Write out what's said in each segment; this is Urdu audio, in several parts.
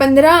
15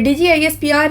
DGISPR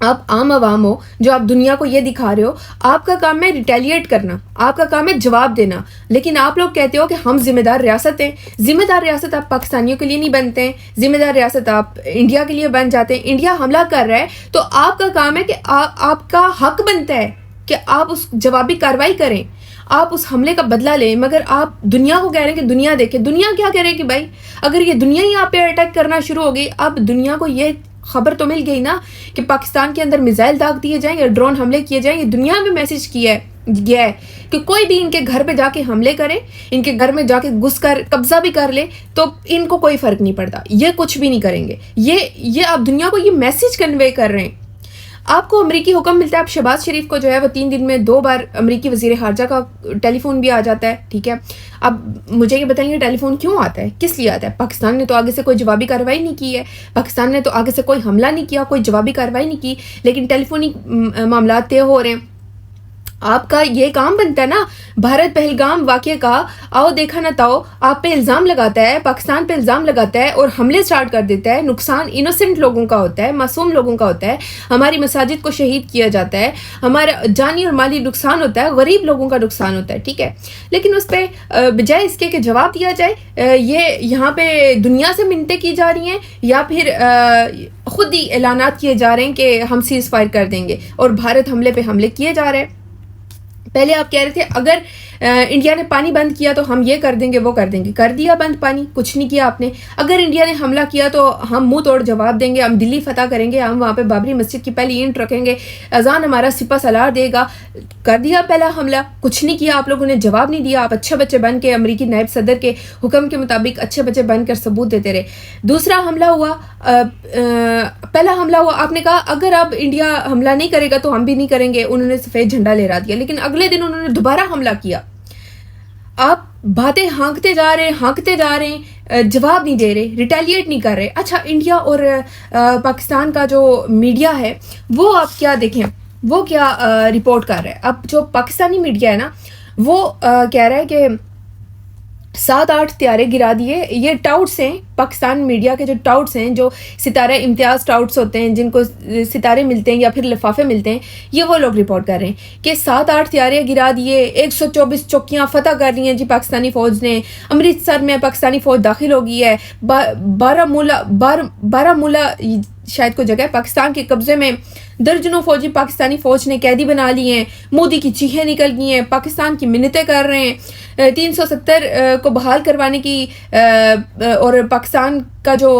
آپ عام عوام ہو جو آپ دنیا کو یہ دکھا رہے ہو، آپ کا کام ہے ریٹیلیٹ کرنا، آپ کا کام ہے جواب دینا، لیکن آپ لوگ کہتے ہو کہ ہم ذمہ دار ریاست ہیں۔ ذمہ دار ریاست آپ پاکستانیوں کے لیے نہیں بنتے ہیں، ذمہ دار ریاست آپ انڈیا کے لیے بن جاتے ہیں۔ انڈیا حملہ کر رہا ہے تو آپ کا کام ہے کہ آپ کا حق بنتا ہے کہ آپ اس جوابی کارروائی کریں، آپ اس حملے کا بدلہ لیں، مگر آپ دنیا کو کہہ رہے ہیں کہ دنیا دیکھے۔ دنیا کیا کہہ رہے ہیں کہ بھائی اگر یہ دنیا ہی آپ پہ اٹیک کرنا شروع ہو گئی، اب دنیا کو یہ خبر تو مل گئی نا کہ پاکستان کے اندر میزائل داغ دیے جائیں یا ڈرون حملے کیے جائیں، یہ دنیا میں میسج گیا ہے کہ کوئی بھی ان کے گھر پہ جا کے حملے کرے، ان کے گھر میں جا کے گھس کر قبضہ بھی کر لے تو ان کو کوئی فرق نہیں پڑتا، یہ کچھ بھی نہیں کریں گے۔ یہ آپ دنیا کو یہ میسج کنوے کر رہے ہیں۔ آپ کو امریکی حکم ملتا ہے، اب شہباز شریف کو جو ہے وہ 3 دن میں 2 بار امریکی وزیر خارجہ کا ٹیلی فون بھی آ جاتا ہے، ٹھیک ہے۔ اب مجھے یہ بتائیے ٹیلی فون کیوں آتا ہے، کس لیے آتا ہے؟ پاکستان نے تو آگے سے کوئی جوابی کارروائی نہیں کی ہے، پاکستان نے تو آگے سے کوئی حملہ نہیں کیا، کوئی جوابی کارروائی نہیں کی، لیکن ٹیلی فونی معاملات طے ہو رہے ہیں۔ آپ کا یہ کام بنتا ہے نا، بھارت پہلگام واقعے کا آؤ دیکھا نہ تاؤ آپ پہ الزام لگاتا ہے، پاکستان پہ الزام لگاتا ہے اور حملے سٹارٹ کر دیتا ہے۔ نقصان انوسنٹ لوگوں کا ہوتا ہے، معصوم لوگوں کا ہوتا ہے، ہماری مساجد کو شہید کیا جاتا ہے، ہمارا جانی اور مالی نقصان ہوتا ہے، غریب لوگوں کا نقصان ہوتا ہے، ٹھیک ہے۔ لیکن اس پہ بجائے اس کے کہ جواب دیا جائے، یہ یہاں پہ دنیا سے منتیں کی جا رہی ہیں یا پھر خود ہی اعلانات کیے جا رہے ہیں کہ ہم سیز فائر کر دیں گے اور بھارت حملے پہ حملے کیے جا رہے ہیں۔ پہلے آپ کہہ رہے تھے اگر انڈیا نے پانی بند کیا تو ہم یہ کر دیں گے وہ کر دیں گے، کر دیا بند پانی، کچھ نہیں کیا آپ نے۔ اگر انڈیا نے حملہ کیا تو ہم منہ توڑ جواب دیں گے، ہم دلی فتح کریں گے، ہم وہاں پہ بابری مسجد کی پہلی اینٹ رکھیں گے، اذان ہمارا سپہ سالار دے گا۔ کر دیا پہلا حملہ، کچھ نہیں کیا، آپ لوگوں نے جواب نہیں دیا، آپ اچھے بچے بن کے امریکی نائب صدر کے حکم کے مطابق اچھے بچے بن کر ثبوت دیتے رہے۔ دوسرا حملہ ہوا، پہلا حملہ ہوا، آپ نے کہا اگر اب انڈیا حملہ نہیں کرے گا تو ہم بھی نہیں کریں گے، انہوں نے سفید جھنڈا لہرا دیا، لیکن اگلے دن انہوں نے دوبارہ حملہ کیا۔ آپ باتیں ہانکتے جا رہے ہیں، جواب نہیں دے رہے، ریٹیلیٹ نہیں کر رہے۔ اچھا، انڈیا اور پاکستان کا جو میڈیا ہے وہ آپ کیا دیکھیں، وہ کیا رپورٹ کر رہا ہے۔ اب جو پاکستانی میڈیا ہے نا وہ کہہ رہا ہے کہ 7-8 طیارے گرا دیے۔ یہ ٹاؤٹس ہیں، پاکستان میڈیا کے جو ٹاؤٹس ہیں، جو ستارے امتیاز ٹاؤٹس ہوتے ہیں، جن کو ستارے ملتے ہیں یا پھر لفافے ملتے ہیں، یہ وہ لوگ رپورٹ کر رہے ہیں کہ 7-8 طیارے گرا دیے، 124 چوکیاں فتح کر لی ہیں جی پاکستانی فوج نے، امرتسر میں پاکستانی فوج داخل ہو گئی ہے، بارہ مولہ شاید کوئی جگہ پاکستان کے قبضے میں، درجنوں فوجی پاکستانی فوج نے قیدی بنا لی ہیں، مودی کی چیخیں نکل گئی ہیں، پاکستان کی منتیں کر رہے ہیں، 370 کو بحال کروانے کی اور پاکستان کا جو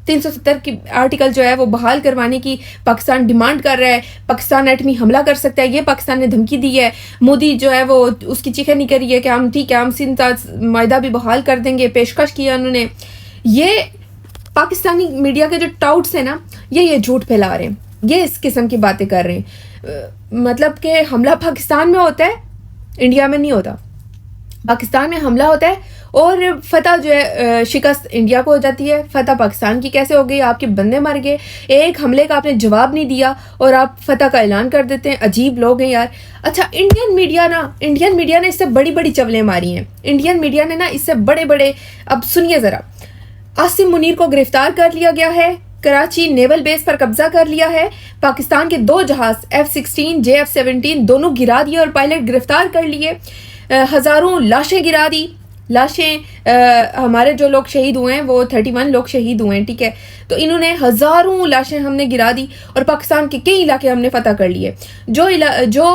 370 کی آرٹیکل جو ہے وہ بحال کروانے کی پاکستان ڈیمانڈ کر رہا ہے، پاکستان ایٹمی حملہ کر سکتا ہے، یہ پاکستان نے دھمکی دی ہے۔ مودی جو ہے وہ اس کی چیخیں نکل رہی ہے کہ ہم ٹھیک ہے، ہم سندھ معاہدہ بھی بحال کر دیں گے، پیشکش کیا انہوں نے۔ یہ پاکستانی میڈیا کے جو ٹاؤٹس ہیں نا یہ جھوٹ پھیلا رہے ہیں، یہ اس قسم کی باتیں کر رہے ہیں، مطلب کہ حملہ پاکستان میں ہوتا ہے، انڈیا میں نہیں ہوتا۔ پاکستان میں حملہ ہوتا ہے اور فتح جو ہے شکست انڈیا کو ہو جاتی ہے۔ فتح پاکستان کی کیسے ہو گئی؟ آپ کے بندے مر گئے، ایک حملے کا آپ نے جواب نہیں دیا اور آپ فتح کا اعلان کر دیتے ہیں۔ عجیب لوگ ہیں یار۔ اچھا، انڈین میڈیا نے اس سے بڑی بڑی چولیں ماری ہیں، انڈین میڈیا نے نا اس سے بڑے، اب سنیے ذرا۔ عاصم منیر کو گرفتار کر لیا گیا ہے، کراچی نیول بیس پر قبضہ کر لیا ہے، پاکستان کے 2 جہاز F-16 JF-17 دونوں گرا دیے اور پائلٹ گرفتار کر لیے، ہزاروں لاشیں گرا دی۔ لاشیں ہمارے جو لوگ شہید ہوئے ہیں وہ 31 لوگ شہید ہوئے ہیں، ٹھیک ہے، تو انہوں نے ہزاروں لاشیں ہم نے گرا دی اور پاکستان کے کئی علاقے ہم نے فتح کر لیے۔ جو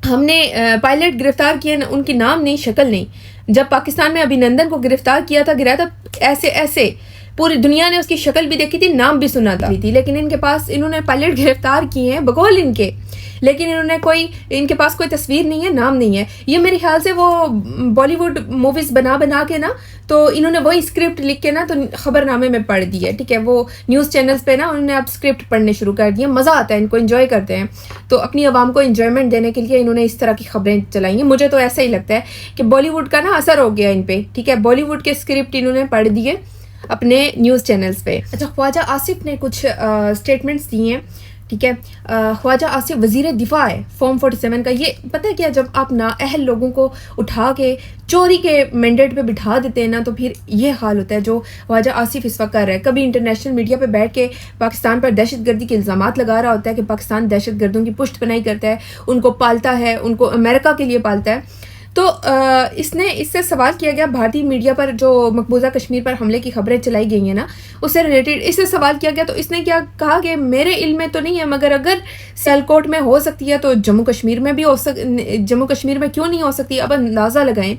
ہم نے پائلٹ گرفتار کیے ان کی نام نہیں، شکل نہیں۔ جب پاکستان میں ابھینندن کو گرفتار کیا تھا ایسے پوری دنیا نے اس کی شکل بھی دیکھی تھی، نام بھی سنا تھا، لیکن انہوں نے پائلٹ گرفتار کیے ہیں بقول ان کے، لیکن ان کے پاس کوئی تصویر نہیں ہے، نام نہیں ہے۔ یہ میرے خیال سے وہ بالی ووڈ موویز بنا کے نا تو انہوں نے وہی اسکرپٹ لکھ کے نا تو خبر نامے میں پڑھ دی ہے، ٹھیک ہے۔ وہ نیوز چینلز پہ نا انہوں نے اب اسکرپٹ پڑھنے شروع کر دیے، مزہ آتا ہے، ان کو انجوائے کرتے ہیں، تو اپنی عوام کو انجوائمنٹ دینے کے لیے انہوں نے اس طرح کی خبریں چلائی ہیں۔ مجھے تو ایسا ہی لگتا ہے کہ بالی ووڈ کا نا اثر ہو گیا ان پہ، ٹھیک ہے، بالی ووڈ کے اسکرپٹ انہوں نے پڑھ دیے اپنے نیوز چینلز پہ۔ اچھا، خواجہ آصف نے کچھ اسٹیٹمنٹس دی ہیں، ٹھیک ہے. خواجہ آصف وزیر دفاع ہے فارم 47 کا. یہ پتہ ہے کیا، جب آپ نااہل لوگوں کو اٹھا کے چوری کے مینڈیٹ پہ بٹھا دیتے ہیں نا تو پھر یہ حال ہوتا ہے جو خواجہ آصف اس وقت کر رہا ہے. کبھی انٹرنیشنل میڈیا پہ بیٹھ کے پاکستان پر دہشت گردی کے الزامات لگا رہا ہوتا ہے کہ پاکستان دہشت گردوں کی پشت پناہی کرتا ہے، ان کو پالتا ہے، ان کو امریکہ کے لیے پالتا ہے. تو اس سے سوال کیا گیا بھارتی میڈیا پر جو مقبوضہ کشمیر پر حملے کی خبریں چلائی گئی ہیں نا، اس سے ریلیٹڈ اس سے سوال کیا گیا. تو اس نے کیا کہا کہ میرے علم میں تو نہیں ہے، مگر اگر سیالکوٹ میں ہو سکتی ہے تو جموں کشمیر میں بھی جموں کشمیر میں کیوں نہیں ہو سکتی. اب اندازہ لگائیں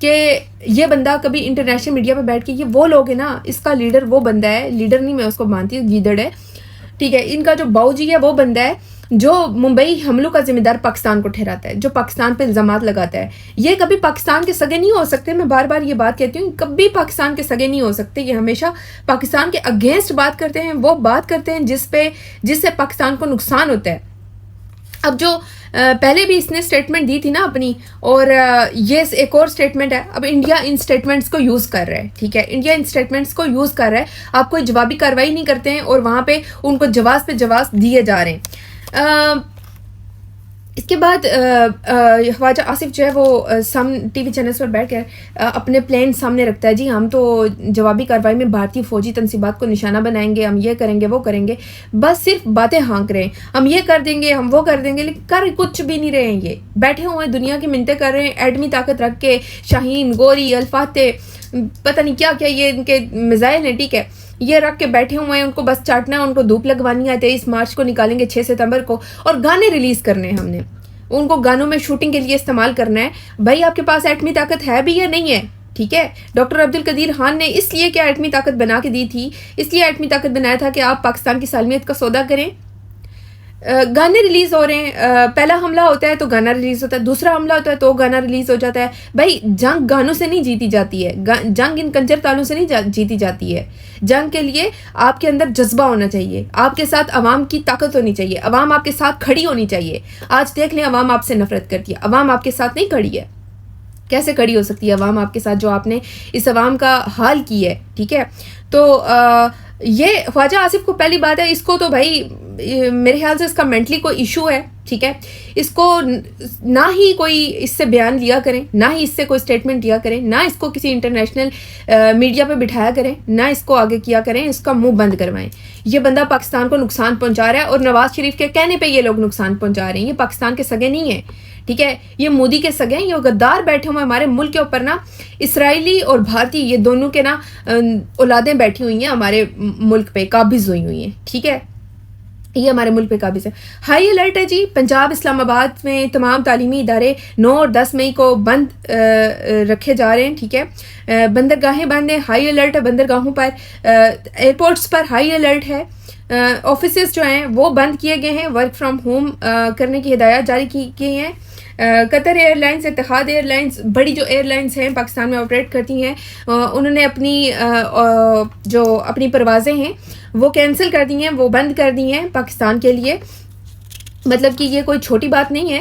کہ یہ بندہ کبھی انٹرنیشنل میڈیا پہ بیٹھ کے، یہ وہ لوگ ہیں نا، اس کا لیڈر وہ بندہ ہے، لیڈر نہیں میں اس کو مانتی، گیدڑ ہے، ٹھیک ہے. ان کا جو باؤ جی ہے وہ بندہ ہے جو ممبئی حملوں کا ذمہ دار پاکستان کو ٹھہراتا ہے، جو پاکستان پہ الزامات لگاتا ہے. یہ کبھی پاکستان کے سگے نہیں ہو سکتے. میں بار بار یہ بات کہتی ہوں، کبھی پاکستان کے سگے نہیں ہو سکتے. یہ ہمیشہ پاکستان کے اگینسٹ بات کرتے ہیں، وہ بات کرتے ہیں جس سے پاکستان کو نقصان ہوتا ہے. اب جو پہلے بھی اس نے اسٹیٹمنٹ دی تھی نا اپنی، اور یہ ایک اور اسٹیٹمنٹ ہے. اب انڈیا ان اسٹیٹمنٹس کو یوز کر رہا ہے، ٹھیک ہے، انڈیا ان اسٹیٹمنٹس کو یوز کر رہا ہے. آپ کوئی جوابی کارروائی نہیں کرتے ہیں اور وہاں پہ ان کو جواز پہ جواز دیے جا رہے ہیں. اس کے بعد خواجہ آصف جو ہے وہ ٹی وی چینلز پر بیٹھ کر اپنے پلان سامنے رکھتا ہے. جی ہم تو جوابی کارروائی میں بھارتی فوجی تنصیبات کو نشانہ بنائیں گے، ہم یہ کریں گے وہ کریں گے. بس صرف باتیں ہانک رہے ہیں، ہم یہ کر دیں گے، ہم وہ کر دیں گے، لیکن کر کچھ بھی نہیں رہے ہیں. یہ بیٹھے ہوئے ہیں، دنیا کی منتیں کر رہے ہیں، ایٹمی طاقت رکھ کے، شاہین، گوری، الفاتح، پتہ نہیں کیا کیا یہ ان کے میزائل ہیں، ٹھیک ہے، یہ رکھ کے بیٹھے ہوئے ہیں. ان کو بس چاٹنا ہے، ان کو دھوپ لگوانی ہے. 23 مارچ کو نکالیں گے، 6 ستمبر کو، اور گانے ریلیز کرنے ہیں. ہم نے ان کو گانوں میں شوٹنگ کے لیے استعمال کرنا ہے. بھائی آپ کے پاس ایٹمی طاقت ہے بھی یا نہیں ہے؟ ٹھیک ہے. ڈاکٹر عبدالقدیر خان نے اس لیے کیا ایٹمی طاقت بنا کے دی تھی، اس لیے ایٹمی طاقت بنایا تھا کہ آپ پاکستان کی سالمیت کا سودا کریں. گانے ریلیز ہو رہے ہیں، پہلا حملہ ہوتا ہے تو گانا ریلیز ہوتا ہے، دوسرا حملہ ہوتا ہے تو گانا ریلیز ہو جاتا ہے. بھائی جنگ گانوں سے نہیں جیتی جاتی ہے، جنگ ان کنجر تالوں سے نہیں جیتی جاتی ہے. جنگ کے لیے آپ کے اندر جذبہ ہونا چاہیے، آپ کے ساتھ عوام کی طاقت ہونی چاہیے، عوام آپ کے ساتھ کھڑی ہونی چاہیے. آج دیکھ لیں عوام آپ سے نفرت کرتی ہے، عوام آپ کے ساتھ نہیں کھڑی ہے. کیسے کھڑی ہو سکتی ہے عوام آپ کے ساتھ جو آپ نے اس عوام کا حال کی ہے؟ ٹھیک ہے. تو یہ خواجہ آصف کو پہلی بات ہے، اس کو تو بھائی میرے خیال سے اس کا مینٹلی کوئی ایشو ہے، ٹھیک ہے. اس کو نہ ہی کوئی اس سے بیان لیا کریں، نہ ہی اس سے کوئی اسٹیٹمنٹ دیا کریں، نہ اس کو کسی انٹرنیشنل میڈیا پہ بٹھایا کریں، نہ اس کو آگے کیا کریں. اس کا منہ بند کروائیں. یہ بندہ پاکستان کو نقصان پہنچا رہا ہے، اور نواز شریف کے کہنے پہ یہ لوگ نقصان پہنچا رہے ہیں. یہ پاکستان کے سگے نہیں ہیں، ٹھیک ہے، یہ مودی کے سگے ہیں. یہ غدار بیٹھے ہوئے ہمارے ملک کے اوپر نا، اسرائیلی اور بھارتی، یہ دونوں کے نا اولادیں بیٹھی ہوئی ہیں ہمارے ملک پہ، قابض ہوئی ہیں، ٹھیک ہے. یہ ہمارے ملک پہ قابض ہے. ہائی الرٹ ہے جی. پنجاب اسلام آباد میں تمام تعلیمی ادارے 9 اور 10 مئی کو بند رکھے جا رہے ہیں، ٹھیک ہے. بندرگاہیں بند ہیں، ہائی الرٹ ہے بندرگاہوں پر. ایئرپورٹس پر ہائی الرٹ ہے. آفیسز جو ہیں وہ بند کیے گئے ہیں، ورک فرام ہوم کرنے کی ہدایات جاری کی ہیں. قطر ایئر لائنس، اتحاد ایئر لائنس، بڑی جو ایئر لائنس ہیں پاکستان میں آپریٹ کرتی ہیں، انہوں نے اپنی پروازیں ہیں وہ کینسل کر دی ہیں، وہ بند کر دی ہیں پاکستان کے لیے. مطلب کہ یہ کوئی چھوٹی بات نہیں ہے.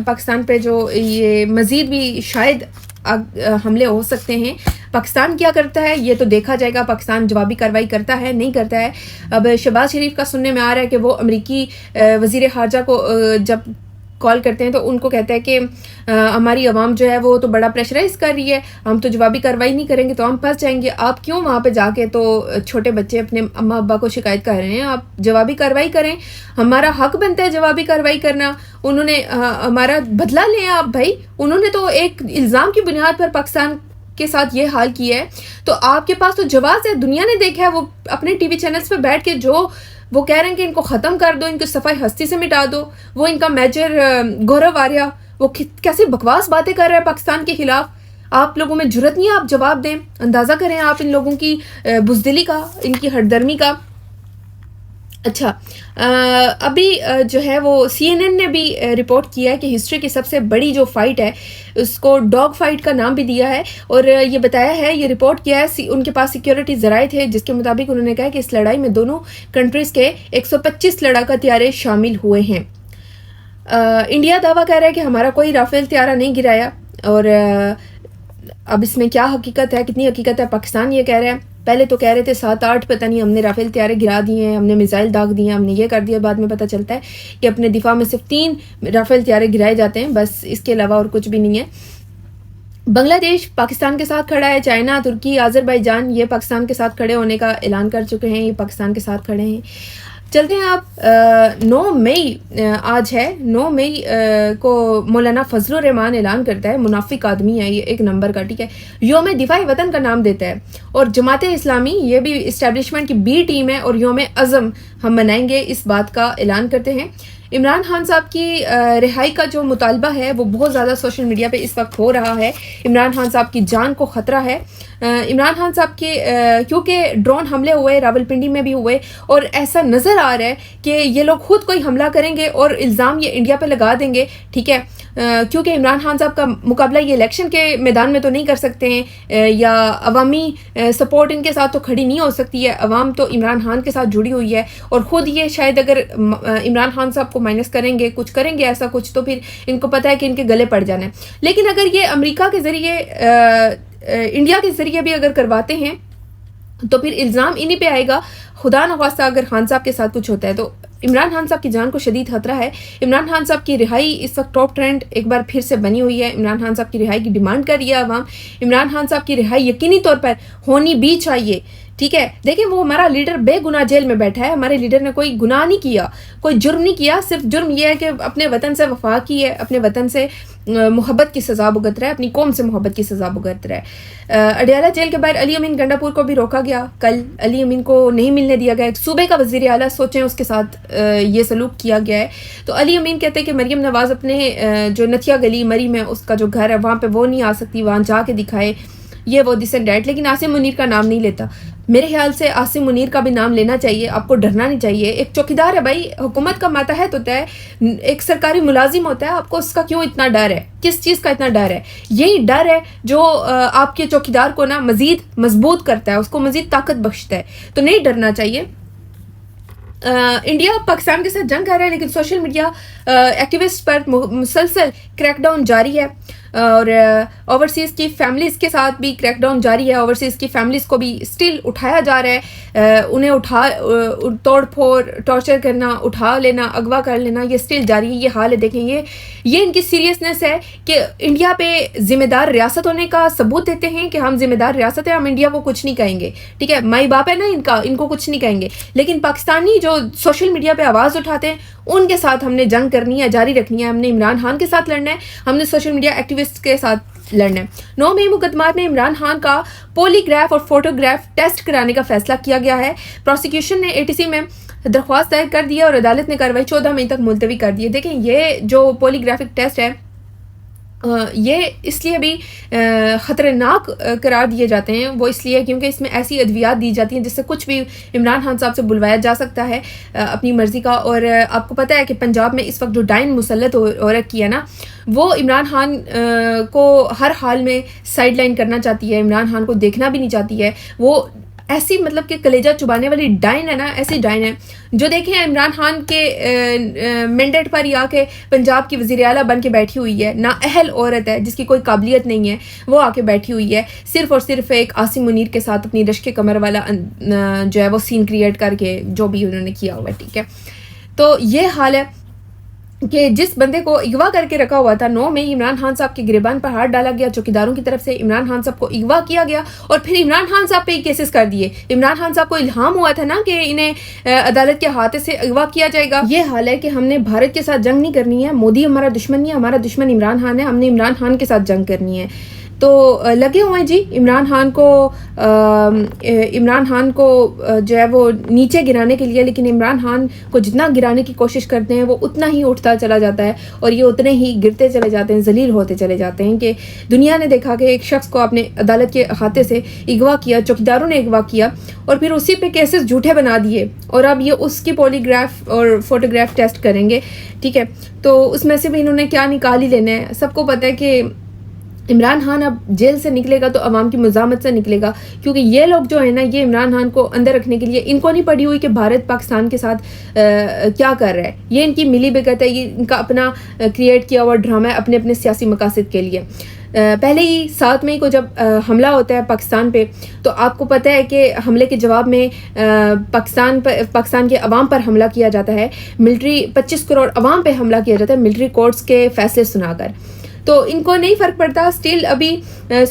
پاکستان پہ جو یہ مزید بھی شاید حملے ہو سکتے ہیں. پاکستان کیا کرتا ہے یہ تو دیکھا جائے گا. پاکستان جوابی کارروائی کرتا ہے نہیں کرتا ہے. اب شہباز شریف کا سننے میں آ رہا ہے کہ وہ امریکی وزیر خارجہ کو جب کال کرتے ہیں تو ان کو کہتا ہے کہ ہماری عوام جو ہے وہ تو بڑا پریشرائز کر رہی ہے، ہم تو جوابی کارروائی نہیں کریں گے تو ہم پھنس جائیں گے. آپ کیوں وہاں پہ جا کے تو چھوٹے بچے اپنے اماں ابا کو شکایت کر رہے ہیں؟ آپ جوابی کارروائی کریں، ہمارا حق بنتا ہے جوابی کارروائی کرنا. انہوں نے ہمارا بدلہ لیں آپ بھائی. انہوں نے تو ایک الزام کی بنیاد پر پاکستان کے ساتھ یہ حال کیا ہے، تو آپ کے پاس تو جواز ہے. دنیا نے دیکھا ہے، وہ اپنے ٹی وی چینلز پہ بیٹھ کے جو وہ کہہ رہے ہیں کہ ان کو ختم کر دو، ان کو صفائی ہستی سے مٹا دو. وہ ان کا میجر گورو آریہ وہ کیسی بکواس باتیں کر رہا ہے پاکستان کے خلاف. آپ لوگوں میں جرت نہیں ہے آپ جواب دیں. اندازہ کریں آپ ان لوگوں کی بزدلی کا، ان کی ہٹ درمی کا. اچھا ابھی جو ہے وہ CNN نے بھی رپورٹ کیا ہے کہ ہسٹری کی سب سے بڑی جو فائٹ ہے اس کو ڈاگ فائٹ کا نام بھی دیا ہے، اور یہ بتایا ہے، یہ رپورٹ کیا ہے، ان کے پاس سیکیورٹی ذرائع تھے جس کے مطابق انہوں نے کہا کہ اس لڑائی میں دونوں کنٹریز کے 125 لڑاکا طیارے شامل ہوئے ہیں. انڈیا دعویٰ کر رہا ہے کہ ہمارا کوئی رافیل طیارہ نہیں گرایا، اور اب اس میں کیا حقیقت ہے، کتنی حقیقت ہے، پاکستان یہ کہہ رہا ہے. پہلے تو کہہ رہے تھے 7-8 پتہ نہیں ہم نے رافیل طیارے گرا دیے ہیں، ہم نے میزائل داغ دیے ہیں، ہم نے یہ کر دیا. بعد میں پتہ چلتا ہے کہ اپنے دفاع میں صرف 3 رافیل طیارے گرائے جاتے ہیں، بس اس کے علاوہ اور کچھ بھی نہیں ہے. بنگلہ دیش پاکستان کے ساتھ کھڑا ہے، چائنا، ترکی، آذربائیجان یہ پاکستان کے ساتھ کھڑے ہونے کا اعلان کر چکے ہیں، یہ پاکستان کے ساتھ کھڑے ہیں. چلتے ہیں آپ 9 مئی آج ہے، 9 مئی کو مولانا فضل الرحمان اعلان کرتا ہے، منافق آدمی ہے یہ 1 نمبر کا، ٹھیک ہے، یوم دفاع وطن کا نام دیتا ہے. اور جماعت اسلامی یہ بھی اسٹیبلشمنٹ کی بی ٹیم ہے اور یوم عزم ہم منائیں گے، اس بات کا اعلان کرتے ہیں. عمران خان صاحب کی رہائی کا جو مطالبہ ہے وہ بہت زیادہ سوشل میڈیا پہ اس وقت ہو رہا ہے. عمران خان صاحب کی جان کو خطرہ ہے. عمران خان صاحب کے کیونکہ ڈرون حملے ہوئے، راولپنڈی میں بھی ہوئے، اور ایسا نظر آ رہا ہے کہ یہ لوگ خود کوئی حملہ کریں گے اور الزام یہ انڈیا پہ لگا دیں گے، ٹھیک ہے، کیونکہ عمران خان صاحب کا مقابلہ یہ الیکشن کے میدان میں تو نہیں کر سکتے ہیں، یا عوامی سپورٹ ان کے ساتھ تو کھڑی نہیں ہو سکتی ہے. عوام تو عمران خان کے ساتھ جڑی ہوئی ہے، اور خود یہ شاید اگر عمران خان صاحب کو مائنس کریں گے، کچھ کریں گے ایسا کچھ، تو پھر ان کو پتہ ہے کہ ان کے گلے پڑ جانا ہے. لیکن اگر یہ امریکہ کے ذریعے انڈیا کے ذریعے بھی اگر کرواتے ہیں تو پھر الزام انہی پہ آئے گا. خدا نخواستہ اگر خان صاحب کے ساتھ کچھ ہوتا ہے تو عمران خان صاحب کی جان کو شدید خطرہ ہے. عمران خان صاحب کی رہائی اس وقت ٹاپ ٹرینڈ ایک بار پھر سے بنی ہوئی ہے. عمران خان صاحب کی رہائی کی ڈیمانڈ کر رہی ہے عوام. عمران خان صاحب کی رہائی یقینی طور پر ہونی بھی چاہیے، ٹھیک ہے. دیکھیں وہ ہمارا لیڈر بے گناہ جیل میں بیٹھا ہے، ہمارے لیڈر نے کوئی گناہ نہیں کیا، کوئی جرم نہیں کیا، صرف جرم یہ ہے کہ اپنے وطن سے وفا کی ہے، اپنے وطن سے محبت کی سزا بھگت رہا ہے، اپنی قوم سے محبت کی سزا بھگت رہا ہے. اڈیالہ جیل کے باہر علی امین گنڈاپور کو بھی روکا گیا، کل علی امین کو نہیں ملنے دیا گیا. ایک صوبے کا وزیر اعلیٰ، سوچیں اس کے ساتھ یہ سلوک کیا گیا ہے. تو علی امین کہتے ہیں کہ مریم نواز اپنے جو نتھیا گلی مری میں اس کا جو گھر ہے وہاں پہ وہ نہیں آ سکتی، وہاں جا کے دکھائے یہ وہ دس اینڈ دیٹ. لیکن عاصم منیر کا نام نہیں لیتا. میرے خیال سے عاصم منیر کا بھی نام لینا چاہیے، آپ کو ڈرنا نہیں چاہیے. ایک چوکیدار ہے بھائی، حکومت کا ماتحت ہوتا ہے، ایک سرکاری ملازم ہوتا ہے، آپ کو اس کا کیوں اتنا ڈر ہے؟ کس چیز کا اتنا ڈر ہے؟ یہی ڈر ہے جو آپ کے چوکیدار کو نا مزید مضبوط کرتا ہے، اس کو مزید طاقت بخشتا ہے. تو نہیں ڈرنا چاہیے. انڈیا پاکستان کے ساتھ جنگ کر رہا ہے، لیکن سوشل میڈیا ایکٹیوسٹ پر مسلسل کریک ڈاؤن جاری ہے، اور اوورسیز کی فیملیز کے ساتھ بھی کریک ڈاؤن جاری ہے. اوورسیز کی فیملیز کو بھی اسٹل اٹھایا جا رہا ہے، انہیں توڑ پھوڑ، ٹارچر کرنا، اٹھا لینا، اغوا کر لینا، یہ اسٹل جاری ہے. یہ حال ہے. دیکھیں یہ ان کی سیریسنس ہے کہ انڈیا پہ ذمہ دار ریاست ہونے کا ثبوت دیتے ہیں کہ ہم ذمہ دار ریاست ہیں، ہم انڈیا کو کچھ نہیں کہیں گے، ٹھیک ہے. مائی باپ ہے نا ان کو کچھ نہیں کہیں گے. لیکن پاکستانی جو سوشل میڈیا پہ آواز اٹھاتے ہیں ان کے ساتھ ہم نے جنگ کرنی ہے، جاری رکھنی ہے. ہم نے عمران خان کے ساتھ لڑنا ہے، ہم نے سوشل میڈیا ایکٹیوسٹ کے ساتھ لڑنا ہے. 9 مئی مقدمات میں عمران خان کا پولی گراف اور فوٹوگراف ٹیسٹ کرانے کا فیصلہ کیا گیا ہے. پروسیکیوشن نے ATC میں درخواست دائر کر دی ہے اور عدالت نے کارروائی 14 مئی تک ملتوی کر دی ہے. دیکھیں یہ جو پولی گرافک ٹیسٹ ہے یہ اس لیے بھی خطرناک قرار دیے جاتے ہیں، وہ اس لیے کیونکہ اس میں ایسی ادویات دی جاتی ہیں جس سے کچھ بھی عمران خان صاحب سے بلوایا جا سکتا ہے اپنی مرضی کا. اور آپ کو پتہ ہے کہ پنجاب میں اس وقت جو ڈائن مسلط ہو رکھی ہے نا، وہ عمران خان کو ہر حال میں سائڈ لائن کرنا چاہتی ہے، عمران خان کو دیکھنا بھی نہیں چاہتی ہے. وہ ایسی مطلب کہ کلیجہ چبانے والی ڈائن ہے نا، ایسی ڈائن ہے جو دیکھیں عمران خان کے مینڈیٹ پر ہی آ کے پنجاب کی وزیر اعلیٰ بن کے بیٹھی ہوئی ہے. نااہل عورت ہے جس کی کوئی قابلیت نہیں ہے، وہ آ کے بیٹھی ہوئی ہے صرف اور صرف ایک عاصم منیر کے ساتھ اپنی رشک کمر والا جو ہے وہ سین کریٹ کر کے جو بھی انہوں نے کیا ہوا ہے، ٹھیک ہے. تو یہ حال ہے کہ جس بندے کو اغوا کر کے رکھا ہوا تھا 9 مئی عمران خان صاحب کے گریبان پر ہاتھ ڈالا گیا، چوکیداروں کی طرف سے عمران خان صاحب کو اغوا کیا گیا اور پھر عمران خان صاحب پہ ہی کیسز کر دیے. عمران خان صاحب کو الہام ہوا تھا نا کہ انہیں عدالت کے ہاتھ سے اغوا کیا جائے گا. یہ حال ہے کہ ہم نے بھارت کے ساتھ جنگ نہیں کرنی ہے، مودی ہمارا دشمن نہیں ہے، ہمارا دشمن عمران خان ہے. ہم نے عمران خان کے ساتھ جنگ کرنی ہے. تو لگے ہوئے ہیں جی عمران خان کو جو ہے وہ نیچے گرانے کے لیے. لیکن عمران خان کو جتنا گرانے کی کوشش کرتے ہیں وہ اتنا ہی اٹھتا چلا جاتا ہے اور یہ اتنے ہی گرتے چلے جاتے ہیں، ذلیل ہوتے چلے جاتے ہیں. کہ دنیا نے دیکھا کہ ایک شخص کو اپنے عدالت کے احاطے سے اغوا کیا، چوکیداروں نے اغوا کیا اور پھر اسی پہ کیسز جھوٹے بنا دیے، اور اب یہ اس کی پولی گراف اور فوٹوگراف ٹیسٹ کریں گے، ٹھیک ہے. تو اس میں سے بھی انہوں نے کیا نکال ہی لینا ہے. سب کو پتہ ہے کہ عمران خان اب جیل سے نکلے گا تو عوام کی مزاحمت سے نکلے گا، کیونکہ یہ لوگ جو ہیں نا یہ عمران خان کو اندر رکھنے کے لیے ان کو نہیں پڑی ہوئی کہ بھارت پاکستان کے ساتھ کیا کر رہا ہے. یہ ان کی ملی بھگت ہے، یہ ان کا اپنا کریٹ کیا ہوا ڈرامہ ہے اپنے سیاسی مقاصد کے لیے. پہلے ہی 7 مئی کو جب حملہ ہوتا ہے پاکستان پہ، تو آپ کو پتہ ہے کہ حملے کے جواب میں پاکستان کے عوام پر حملہ کیا جاتا ہے، ملٹری 25 کروڑ عوام پہ حملہ کیا جاتا ہے ملٹری کورٹس کے فیصلے سنا کر. تو ان کو نہیں فرق پڑتا. اسٹل ابھی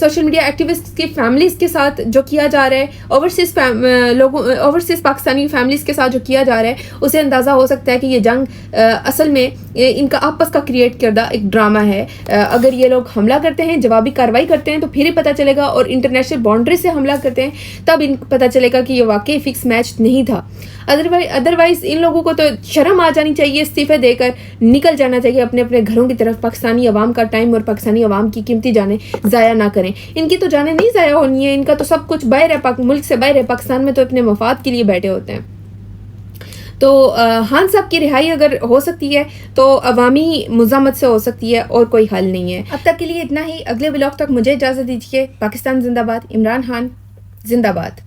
سوشل میڈیا ایکٹیوسٹ کی فیملیز کے ساتھ جو کیا جا رہا ہے، اوورسیز پاکستانی فیملیز کے ساتھ جو کیا جا رہا ہے، اسے اندازہ ہو سکتا ہے کہ یہ جنگ اصل میں ان کا آپس کا کریٹ کردہ ایک ڈرامہ ہے. اگر یہ لوگ حملہ کرتے ہیں، جوابی کارروائی کرتے ہیں، تو پھر ہی پتہ چلے گا، اور انٹرنیشنل باؤنڈری سے حملہ کرتے ہیں تب ان کو پتہ چلے گا کہ یہ واقعی فکس میچ نہیں تھا. ادروائز ان لوگوں کو تو شرم آ جانی چاہیے، استعفے دے کر نکل جانا چاہیے اپنے اپنے گھروں کی طرف. پاکستانی عوام کا ٹائم اور پاکستانی عوام کی قیمتی جانیں ضائع نہ کریں. ان کی تو جانیں نہیں ضائع ہونی ہے، ان کا تو سب کچھ باہر ہے، ملک سے باہر ہے. پاکستان میں تو اپنے مفاد کے لیے بیٹھے ہوتے ہیں. تو خان صاحب کی رہائی اگر ہو سکتی ہے تو عوامی مزاحمت سے ہو سکتی ہے، اور کوئی حل نہیں ہے. اب تک کے لیے اتنا ہی. اگلے ولاگ تک مجھے اجازت دیجیے. پاکستان زندہ باد. عمران خان زندہ باد.